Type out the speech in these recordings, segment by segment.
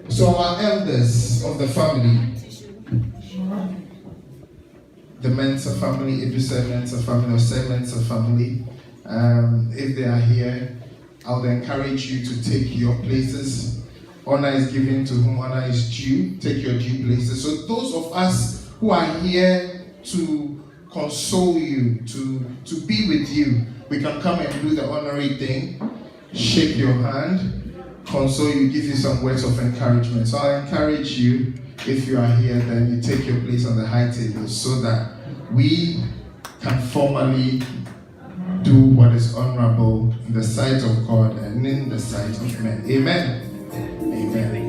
So our elders of the family, the Mensa family, Idrisa Mensa family, or Sir Mensa family, if they are here, I would encourage you to take your places. Honor is given to whom honor is due. Take your due places. So those of us who are here to console you, to be with you, we can come and do the honorary thing, shake your hand, console you, give you some words of encouragement. So I encourage you, if you are here, then you take your place on the high table so that we can formally do what is honorable in the sight of God and in the sight of men. Amen. Amen.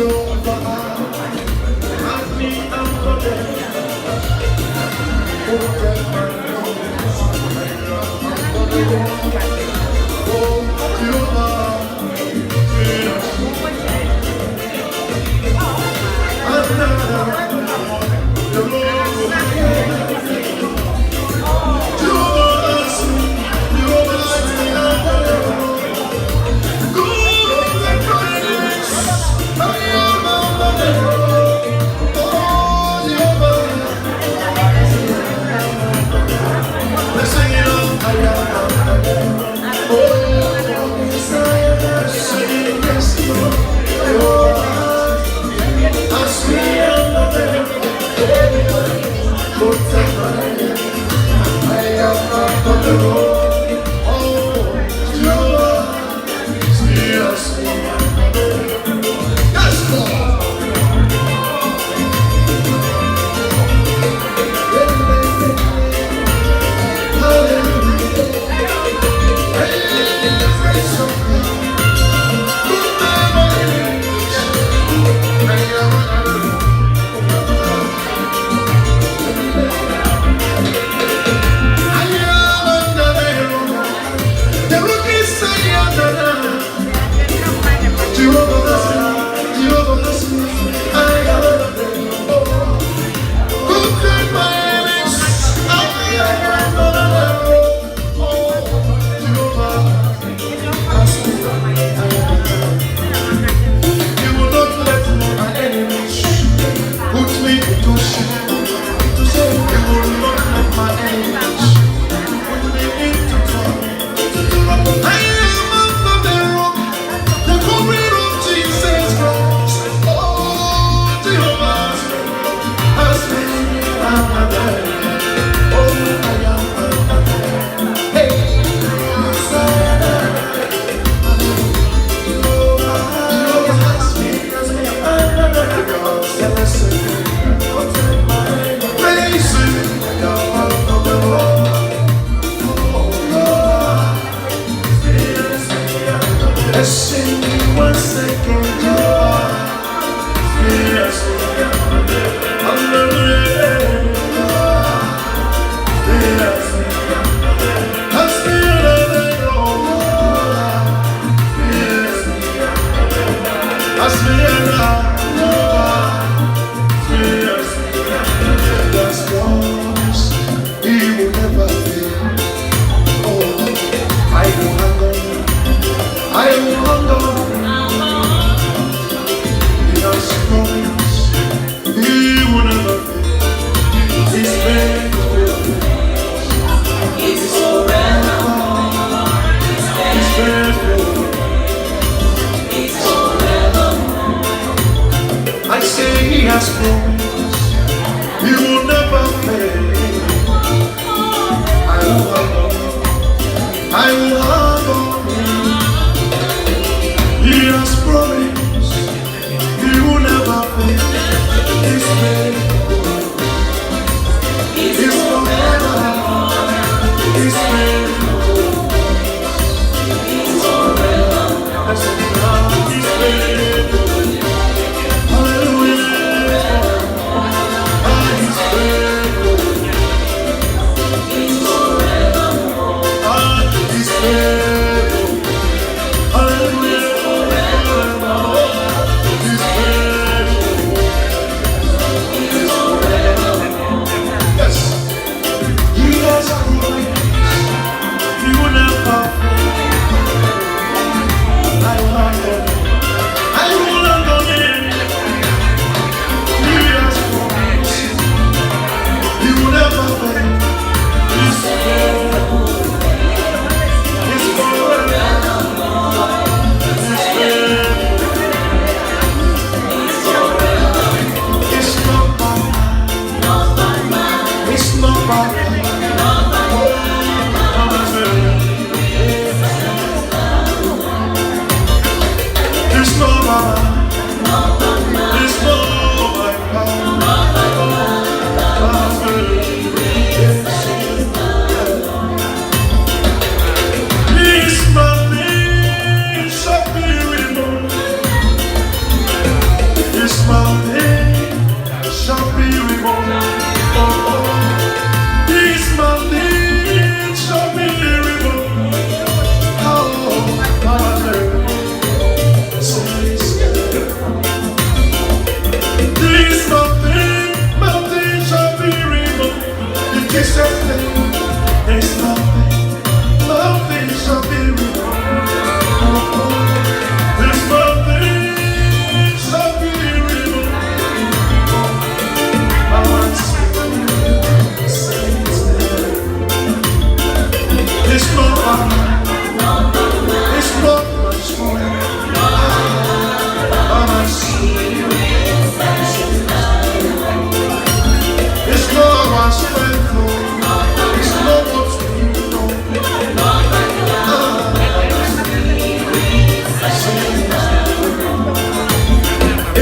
Oh,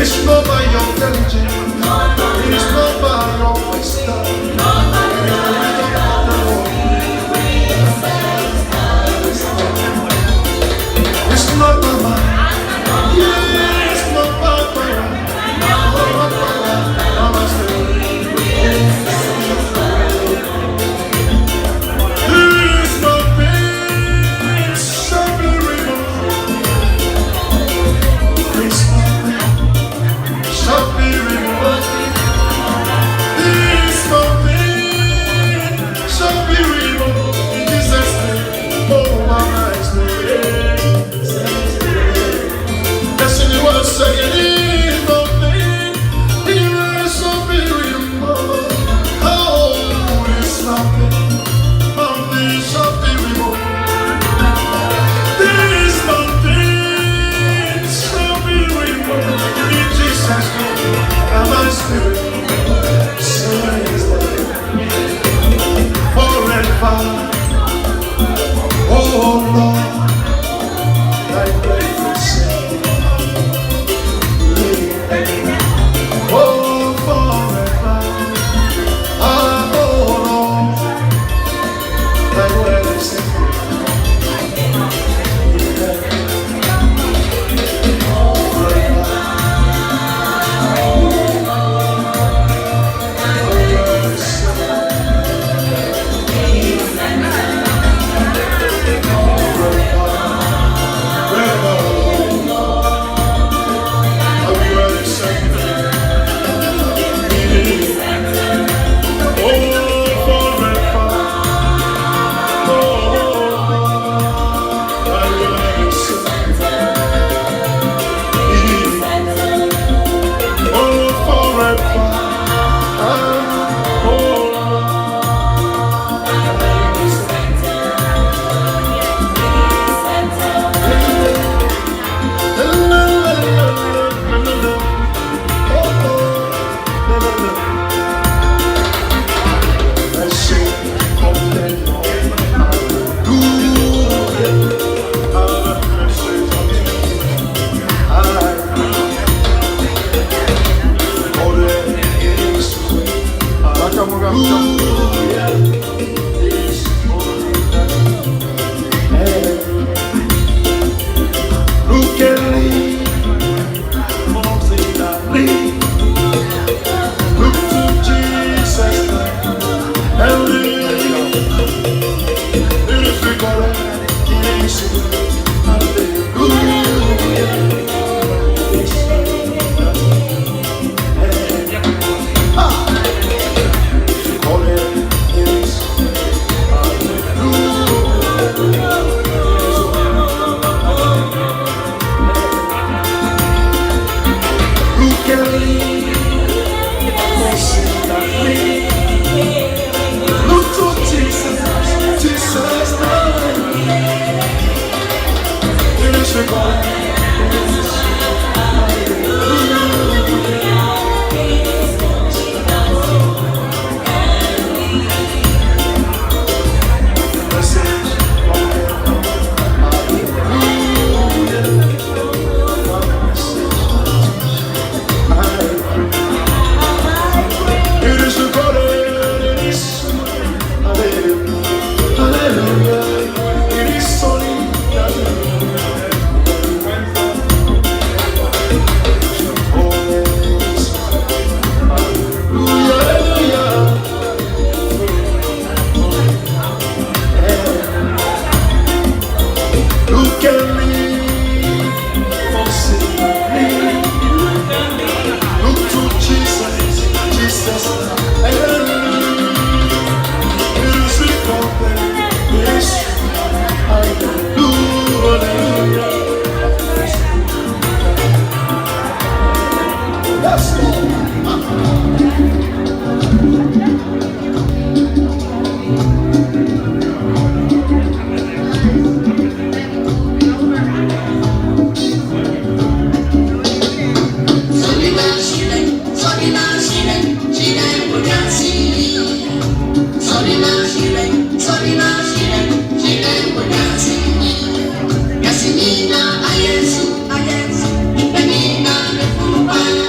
It's not by your intelligence. It is not by your wisdom. It's not by my it's not by my Yasinina ayesu, ipenina nefupa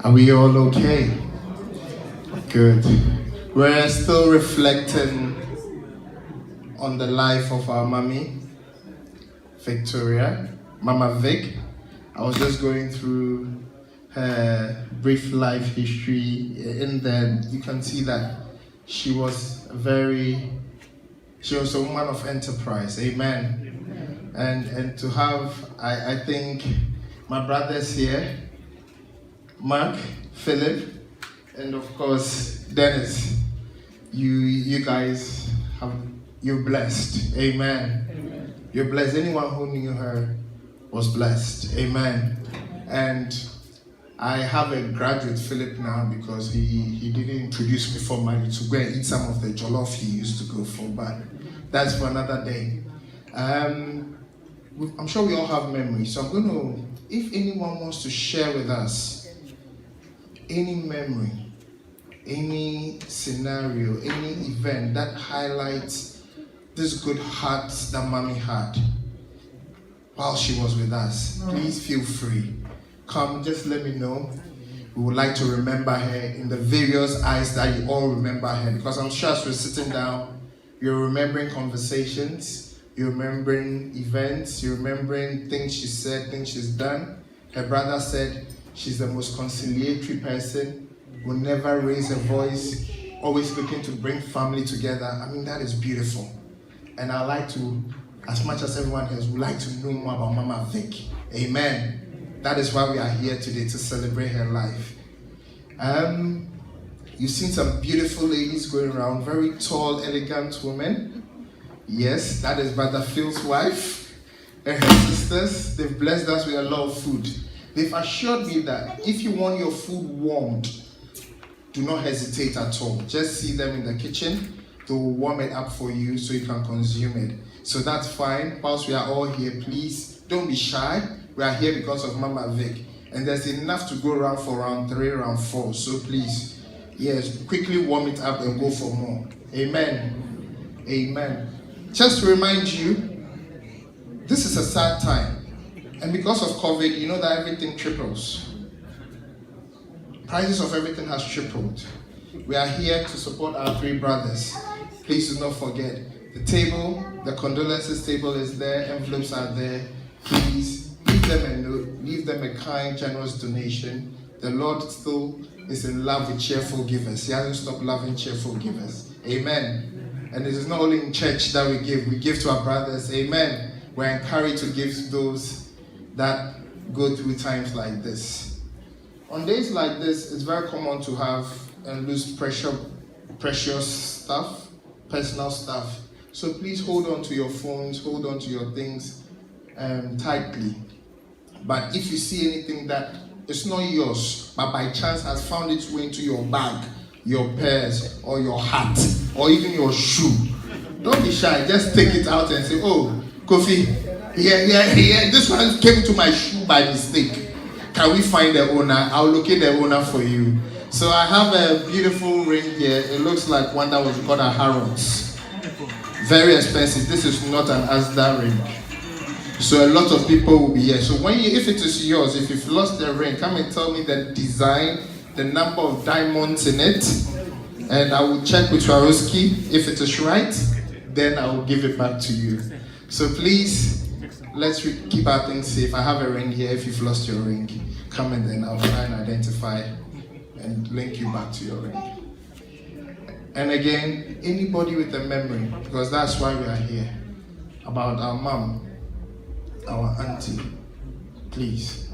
Are we all okay? Good. We're still reflecting on the life of our mommy, Victoria, Mama Vic. I was just going through her brief life history, and then you can see that she was a woman of enterprise. Amen. And to have, I think, my brothers here, Mark, Philip, and of course Dennis. You guys you're blessed. Amen. Amen. You're blessed. Anyone who knew her was blessed. Amen. And I have a graduate, Philip, now because he didn't introduce me formally to go and eat some of the jollof he used to go for, but that's for another day. I'm sure we all have memories, so I'm going to, if anyone wants to share with us any memory, any scenario, any event that highlights this good heart that mommy had while she was with us, please feel free. Come, just let me know. We would like to remember her in the various eyes that you all remember her, because I'm sure as we're sitting down, you're remembering conversations, you're remembering events, you're remembering things she said, things she's done. Her brother said she's the most conciliatory person, will never raise her voice, always looking to bring family together. I mean, that is beautiful. And I'd like to, as much as everyone else, would like to know more about Mama Vic. Amen. That is why we are here today, to celebrate her life. You've seen some beautiful ladies going around, very tall, elegant women. Yes, that is Brother Phil's wife and her sisters. They've blessed us with a lot of food. They've assured me that if you want your food warmed, do not hesitate at all. Just see them in the kitchen. They will warm it up for you so you can consume it. So that's fine. Whilst we are all here, please don't be shy. We are here because of Mama Vic. And there's enough to go around for round 3, round 4. So please, yes, quickly warm it up and go for more. Amen. Amen. Just to remind you, this is a sad time. And because of COVID, you know that everything triples. Prices of everything has tripled. We are here to support our 3 brothers. Please do not forget. The table, the condolences table is there, envelopes are there. Please leave them a note, leave them a kind, generous donation. The Lord still is in love with cheerful givers. He hasn't stopped loving cheerful givers. Amen. And it is not only in church that we give to our brothers. Amen. We're encouraged to give to those that go through times like this. On days like this, it's very common to have and lose precious stuff, personal stuff. So please hold on to your phones, hold on to your things tightly. But if you see anything that is not yours, but by chance has found its way into your bag, your purse, or your hat, or even your shoe, don't be shy. Just take it out and say, "Oh, Kofi, yeah, this one came to my shoe by mistake. Can we find the owner? I'll locate the owner for you." So I have a beautiful ring here. It looks like one that was bought at Harrods. Very expensive. This is not an Asda ring. So a lot of people will be here. So if it is yours, if you've lost the ring, come and tell me the design, the number of diamonds in it, and I will check with Swarovski. If it is right, then I will give it back to you. So please, let's keep our things safe. I have a ring here. If you've lost your ring, come and then I'll try and identify and link you back to your ring. And again, anybody with a memory, because that's why we are here, about our mom, our auntie, please,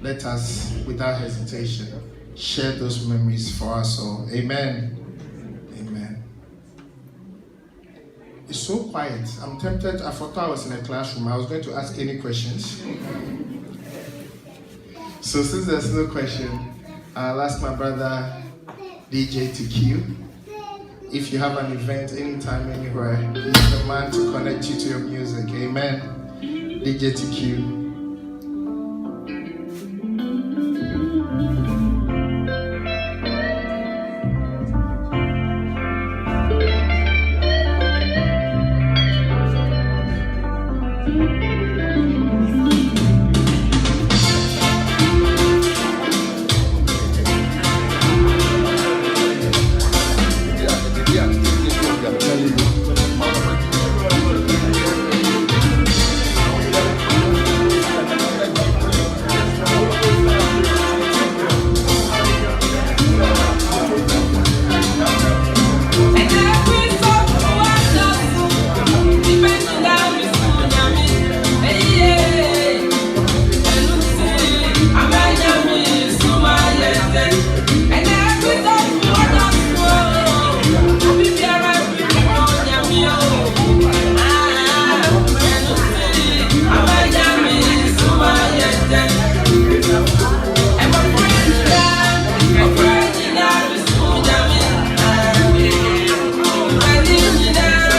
let us, without hesitation, share those memories for us all. Amen. Amen. It's so quiet. I'm tempted. I thought I was in a classroom. I was going to ask any questions. So since there's no question, I'll ask my brother DJ to cue. If you have an event anytime, anywhere, he's the man to connect you to your music. Amen. DJ to cue.